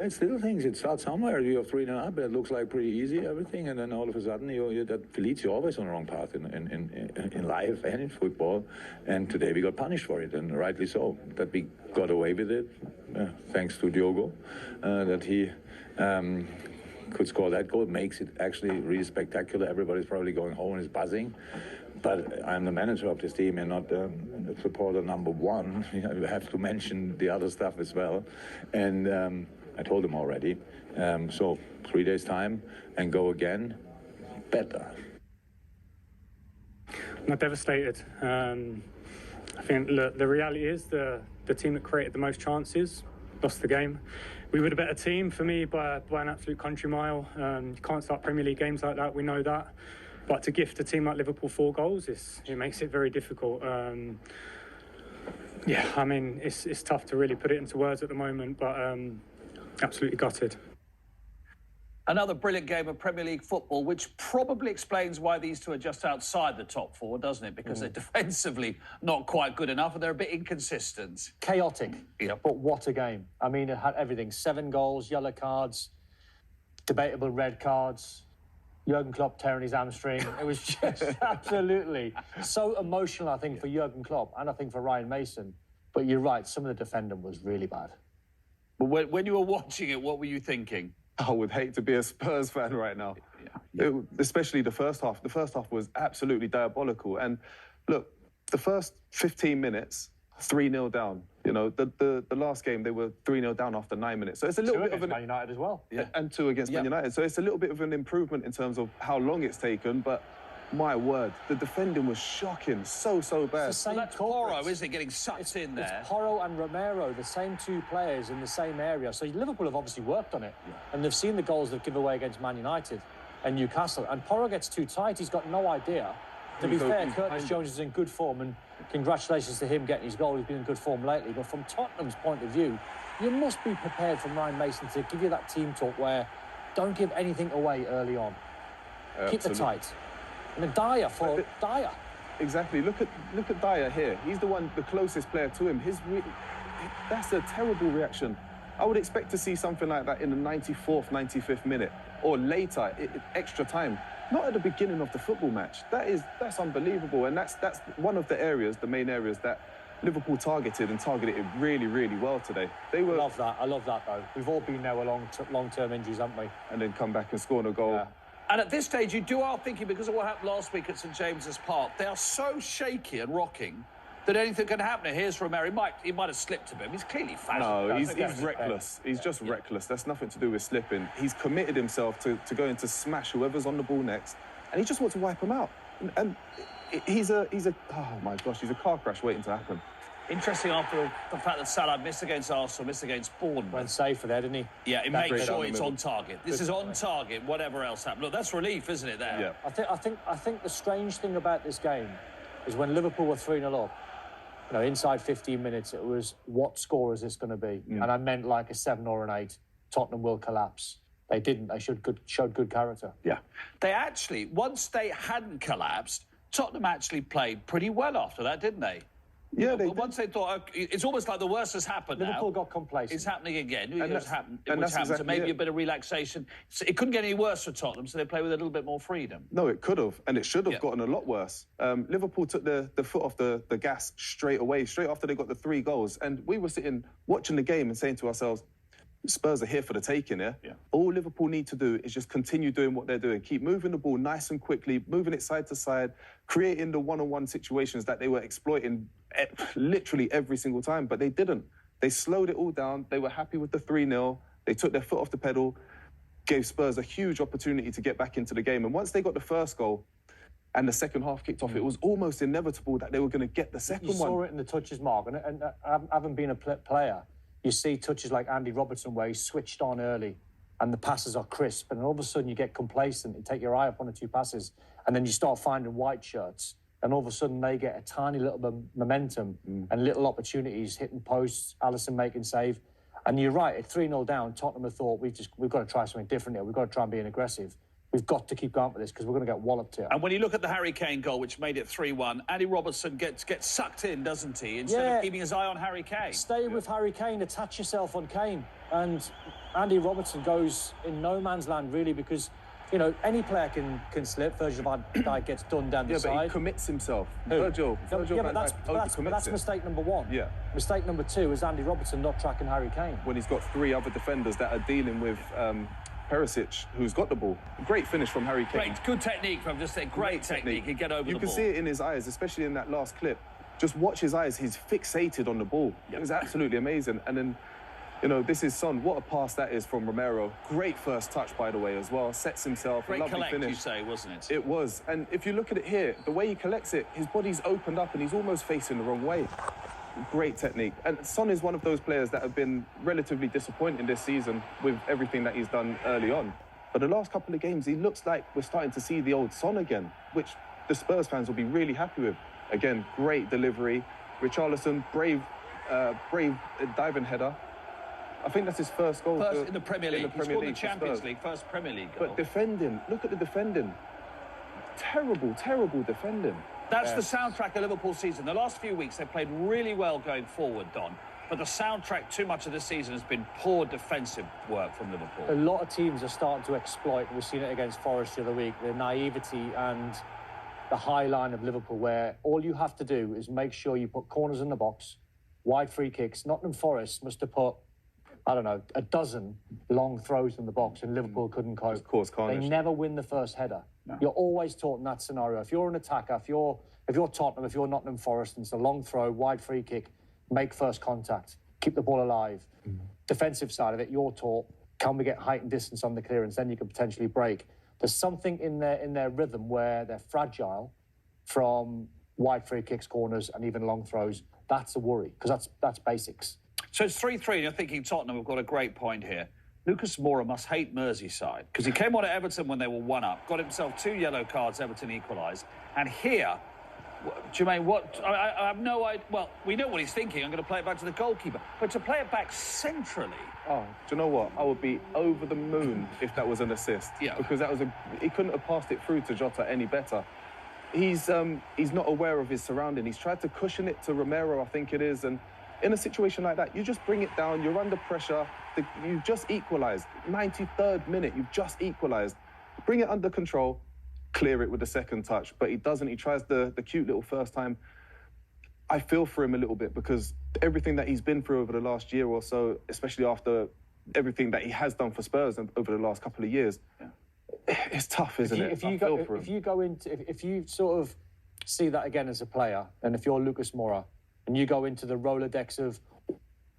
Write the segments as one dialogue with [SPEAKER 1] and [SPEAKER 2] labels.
[SPEAKER 1] It's little things. It starts somewhere. You have 3-0 up. It looks like pretty easy, everything, and then all of a sudden, that leads you always on the wrong path in life and in football. And today we got punished for it, and rightly so. That we got away with it, thanks to Diogo, that he could score that goal. Makes it actually really spectacular. Everybody's probably going home and is buzzing. But I'm the manager of this team and not supporter number one. You have to mention the other stuff as well. And I told him already. So 3 days' time and go again, better.
[SPEAKER 2] I'm devastated. I think the reality is the team that created the most chances lost the game. We were the better team for me by an absolute country mile. You can't start Premier League games like that, we know that. But to gift a team like Liverpool 4 goals, it makes it very difficult. Yeah, I mean, it's tough to really put it into words at the moment, but absolutely gutted.
[SPEAKER 3] Another brilliant game of Premier League football, which probably explains why these two are just outside the top 4, doesn't it? Because they're defensively not quite good enough and they're a bit inconsistent.
[SPEAKER 4] Chaotic, but what a game. I mean, it had everything. 7 goals, yellow cards, debatable red cards, Jurgen Klopp tearing his hamstring. It was just absolutely so emotional, I think, for Jurgen Klopp and I think for Ryan Mason. But you're right, some of the defending was really bad.
[SPEAKER 3] But when you were watching it, what were you thinking?
[SPEAKER 5] I would hate to be a Spurs fan right now, especially the first half. The first half was absolutely diabolical. And look, the first 15 minutes, 3-0 down. You know, the last game, they were 3-0 down after 9 minutes. So it's a little bit of
[SPEAKER 4] Man United as well.
[SPEAKER 5] Yeah. And 2 against Man United. So it's a little bit of an improvement in terms of how long it's taken. But my word, the defending was shocking. So bad.
[SPEAKER 3] It's the same Porro, isn't it, getting sucked in there?
[SPEAKER 4] It's Porro and Romero, the same 2 players in the same area. So Liverpool have obviously worked on it. And they've seen the goals they've given away against Man United and Newcastle. And Porro gets too tight. He's got no idea. To be fair, Curtis Jones is in good form, and congratulations to him getting his goal. He's been in good form lately. But from Tottenham's point of view, you must be prepared from Ryan Mason to give you that team talk where don't give anything away early on. Keep the tight. I mean, Dyer.
[SPEAKER 5] Exactly. Look at Dyer here. He's the closest player to him. That's a terrible reaction. I would expect to see something like that in the 94th, 95th minute or later, extra time. Not at the beginning of the football match. That's unbelievable, and that's one of the main areas that Liverpool targeted it really, really well today. I love that though. We've all been there with long-term injuries, haven't we? And then come back and score a goal.
[SPEAKER 3] Yeah. And at this stage, you are thinking, because of what happened last week at St James's Park, they are so shaky and rocking that anything can happen. Here's Romero. He might have slipped a bit. He's clearly fast.
[SPEAKER 5] No, he's reckless. He's just reckless. That's nothing to do with slipping. He's committed himself to going to smash whoever's on the ball next, and he just wants to wipe them out. And he's oh my gosh, he's a car crash waiting to happen.
[SPEAKER 3] Interesting after the fact that Salah missed against Arsenal, missed against Bournemouth.
[SPEAKER 4] Went safe for that, didn't he?
[SPEAKER 3] Yeah, he makes sure it's on target. This is on target, whatever else happens. Look, that's relief, isn't it, there?
[SPEAKER 5] Yeah.
[SPEAKER 4] I think the strange thing about this game is when Liverpool were 3-0 up, you know, inside 15 minutes, it was, what score is this going to be? And I meant like a 7 or an 8. Tottenham will collapse. They didn't. They showed good character.
[SPEAKER 3] Yeah. They actually, once they hadn't collapsed, Tottenham actually played pretty well after that, didn't they?
[SPEAKER 5] Yeah,
[SPEAKER 3] once they thought, it's almost like the worst has happened.
[SPEAKER 4] Liverpool got complacent.
[SPEAKER 3] It's happening again. It was happened.
[SPEAKER 5] Exactly
[SPEAKER 3] so maybe a bit of relaxation. So it couldn't get any worse for Tottenham, so they play with a little bit more freedom.
[SPEAKER 5] No, it could have, and it should have gotten a lot worse. Liverpool took the foot off the gas straight away, straight after they got the 3 goals. And we were sitting watching the game and saying to ourselves, Spurs are here for the taking, yeah? All Liverpool need to do is just continue doing what they're doing. Keep moving the ball nice and quickly, moving it side to side, creating the one-on-one situations that they were exploiting literally every single time, but they didn't. They slowed it all down. They were happy with the 3-0. They took their foot off the pedal, gave Spurs a huge opportunity to get back into the game. And once they got the first goal and the second half kicked off, it was almost inevitable that they were going to get the second one.
[SPEAKER 4] You saw it in the touches, Mark, and having been a player, you see touches like Andy Robertson where he's switched on early and the passes are crisp, and all of a sudden you get complacent, you take your eye off 1 or 2 passes, and then you start finding white shirts, and all of a sudden they get a tiny little momentum and little opportunities, hitting posts, Alisson making save. And you're right, at 3-0 down, Tottenham have thought, we've got to try something different here. We've got to try and be aggressive. We've got to keep going with this because we're going to get walloped here.
[SPEAKER 3] And when you look at the Harry Kane goal, which made it 3-1, Andy Robertson gets sucked in, doesn't he? Instead of keeping his eye on Harry Kane.
[SPEAKER 4] Stay with Harry Kane, attach yourself on Kane. And Andy Robertson goes in no man's land, really, because, you know, any player can slip. Virgil van Dijk gets done down the side.
[SPEAKER 5] But he commits himself.
[SPEAKER 4] Who?
[SPEAKER 5] Virgil
[SPEAKER 4] But that's
[SPEAKER 5] it.
[SPEAKER 4] mistake number one.
[SPEAKER 5] Yeah.
[SPEAKER 4] Mistake number two is Andy Robertson not tracking Harry Kane.
[SPEAKER 5] When he's got 3 other defenders that are dealing with Perisic, who's got the ball. Great finish from Harry Kane.
[SPEAKER 3] Great, good technique from just saying. Great technique. He get over the ball.
[SPEAKER 5] You can see it in his eyes, especially in that last clip. Just watch his eyes. He's fixated on the ball. Yep. It was absolutely amazing. And then, you know, this is Son. What a pass that is from Romero. Great first touch, by the way, as well. Sets himself.
[SPEAKER 3] Great
[SPEAKER 5] lovely
[SPEAKER 3] collect,
[SPEAKER 5] finish.
[SPEAKER 3] you say, wasn't it?
[SPEAKER 5] It was. And if you look at it here, the way he collects it, his body's opened up and he's almost facing the wrong way. Great technique. And Son is one of those players that have been relatively disappointing this season with everything that he's done early on. But the last couple of games, he looks like we're starting to see the old Son again, which the Spurs fans will be really happy with. Again, great delivery. Richarlison, brave diving header. I think that's his first goal.
[SPEAKER 3] First in the Premier League. He scored the Champions League, first Premier League goal.
[SPEAKER 5] But defending, look at the defending. Terrible, terrible defending.
[SPEAKER 3] That's the soundtrack of Liverpool's season. The last few weeks, they've played really well going forward, Don. But the soundtrack too much of this season has been poor defensive work from Liverpool.
[SPEAKER 4] A lot of teams are starting to exploit, we've seen it against Forest the other week, the naivety and the high line of Liverpool, where all you have to do is make sure you put corners in the box, wide free kicks. Nottingham Forest must have put, I don't know, a dozen long throws in the box, and Liverpool couldn't cope. They never win the first header. No. You're always taught in that scenario. If you're an attacker, if you're Tottenham, if you're Nottingham Forest, and it's a long throw, wide free kick, make first contact, keep the ball alive. Defensive side of it, you're taught, can we get height and distance on the clearance? Then you can potentially break. There's something in their rhythm where they're fragile from wide free kicks, corners, and even long throws. That's a worry, because that's basics.
[SPEAKER 3] So it's 3-3, and you're thinking Tottenham have got a great point here. Lucas Moura must hate Merseyside, because he came on at Everton when they were 1-up, got himself 2 yellow cards, Everton equalised, and here, Jermaine, I have no idea. Well, we know what he's thinking. I'm going to play it back to the goalkeeper. But to play it back centrally...
[SPEAKER 5] Oh, do you know what? I would be over the moon if that was an assist.
[SPEAKER 3] Yeah.
[SPEAKER 5] Because that was he couldn't have passed it through to Jota any better. He's not aware of his surrounding. He's tried to cushion it to Romero, I think it is. And in a situation like that, you just bring it down. You're under pressure. You've just equalised. 93rd minute, you've just equalised. Bring it under control. Clear it with the second touch, but he doesn't. He tries the cute little first time. I feel for him a little bit, because everything that he's been through over the last year or so, especially after everything that he has done for Spurs over the last couple of years, it's tough, isn't it?
[SPEAKER 4] If you sort of see that again as a player, and if you're Lucas Moura and you go into the Rolodex of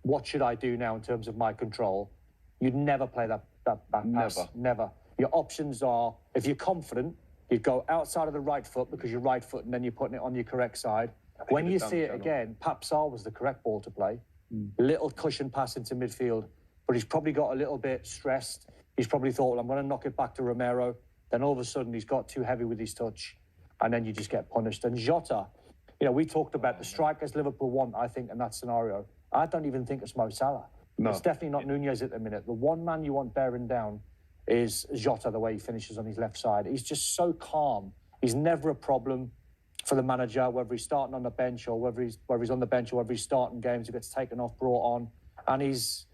[SPEAKER 4] what should I do now in terms of my control, you'd never play that pass. Never. Your options are, if you're confident, you go outside of the right foot because you're right foot, and then you're putting it on your correct side. When you see it again, Papsar was the correct ball to play. Little cushion pass into midfield, but he's probably got a little bit stressed. He's probably thought, well, I'm going to knock it back to Romero. Then all of a sudden, he's got too heavy with his touch, and then you just get punished. And Jota, you know, we talked about the strikers Liverpool want, I think, in that scenario. I don't even think it's Mo Salah. No. It's definitely not Nunez at the minute. The one man you want bearing down is Jota, the way he finishes on his left side. He's just so calm. He's never a problem for the manager, whether he's starting on the bench or whether he's on the bench or whether he's starting games, he gets taken off, brought on. And his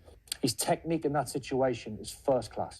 [SPEAKER 4] technique in that situation is first class.